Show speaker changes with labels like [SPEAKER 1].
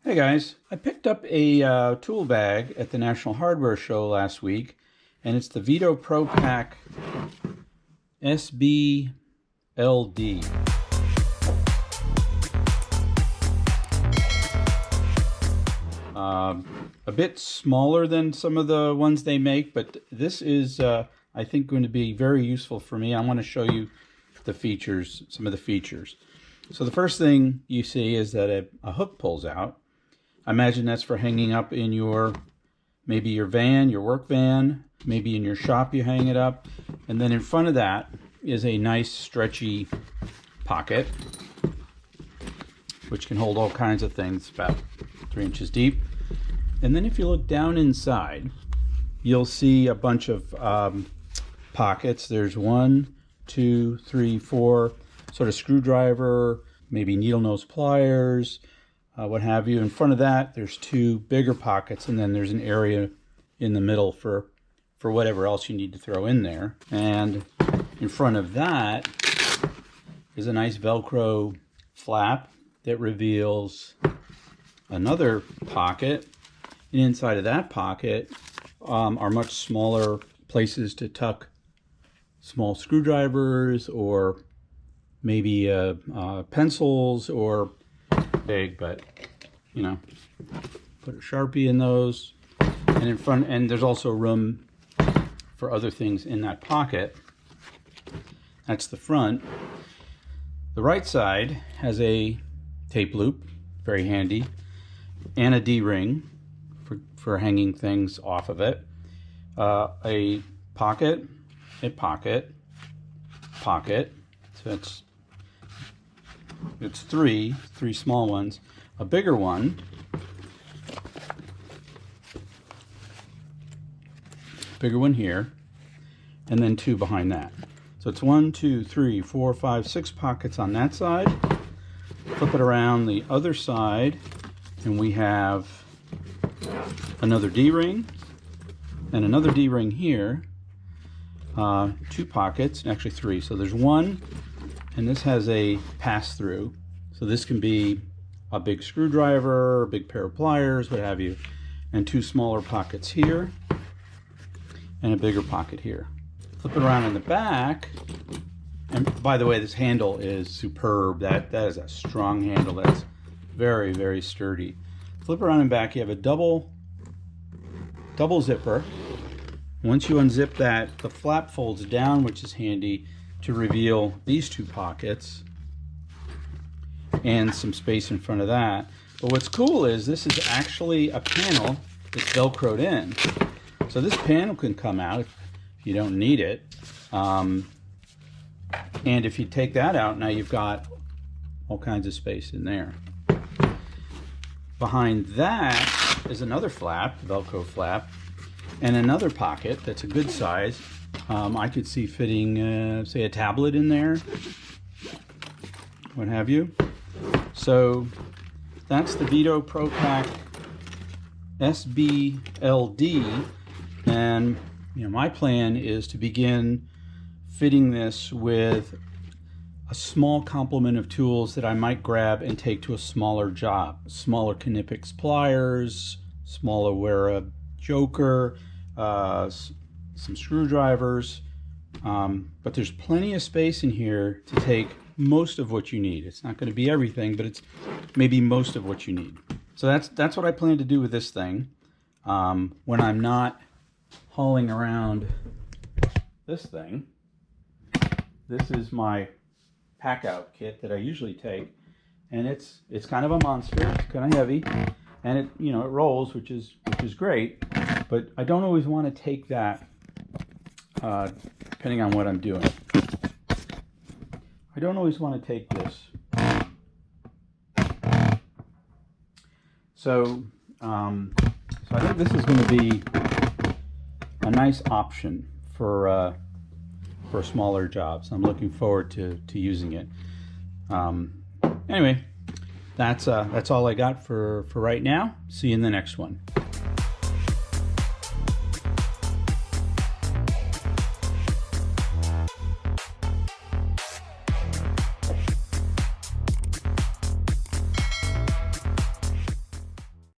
[SPEAKER 1] Hey guys, I picked up a tool bag at the National Hardware Show last week, and it's the Veto Pro Pac SB-LD. A bit smaller than some of the ones they make, but this is, I think, going to be very useful for me. I want to show you the features, some of the features. So the first thing you see is that a hook pulls out. I imagine that's for hanging up in your, maybe your van, your work van, maybe in your shop you hang it up. And then in front of that is a nice stretchy pocket, which can hold all kinds of things, about 3 inches deep. And then if you look down inside, you'll see a bunch of pockets. There's 1, 2, 3, 4 sort of screwdriver, maybe needle nose pliers, what have you. In front of that, there's 2 bigger pockets, and then there's an area in the middle for whatever else you need to throw in there. And in front of that is a nice Velcro flap that reveals another pocket. And inside of that pocket are much smaller places to tuck small screwdrivers or maybe pencils, or big, but you know, put a Sharpie in those. And in front, and there's also room for other things in that pocket. That's the front. The right side has a tape loop, very handy, and a D-ring for hanging things off of it. A pocket, pocket. So it's three small ones, a bigger one, here, and then 2 behind that. So it's 1, 2, 3, 4, 5, 6 pockets on that side. Flip it around the other side, and we have another D-ring and another D-ring here. 2 pockets, actually 3. So there's 1, and this has a pass-through. So this can be a big screwdriver, a big pair of pliers, what have you. And 2 smaller pockets here, and a bigger pocket here. Flip it around in the back, and by the way, this handle is superb. That is a strong handle. That's very, very sturdy. Flip around and back, you have a double zipper. Once you unzip that, the flap folds down, which is handy to reveal these 2 pockets and some space in front of that. But what's cool is this is actually a panel that's Velcroed in. So this panel can come out if you don't need it. And if you take that out, now you've got all kinds of space in there. Behind that is another flap, Velcro flap, and another pocket that's a good size. I could see fitting, say, a tablet in there, what have you. So that's the Veto Pro Pac SB-LD, and you know, my plan is to begin fitting this with a small complement of tools that I might grab and take to a smaller job. Smaller Knipex pliers, smaller Wera joker, some screwdrivers, but there's plenty of space in here to take most of what you need. It's not going to be everything, but it's maybe most of what you need. So that's what I plan to do with this thing when I'm not hauling around this thing. This is my pack out kit that I usually take, and it's kind of a monster. It's kind of heavy, and it rolls, which is great. But I don't always want to take that, depending on what I'm doing. I don't always want to take this. So I think this is going to be a nice option for smaller jobs. I'm looking forward to using it. Anyway, that's all I got for right now. See you in the next one.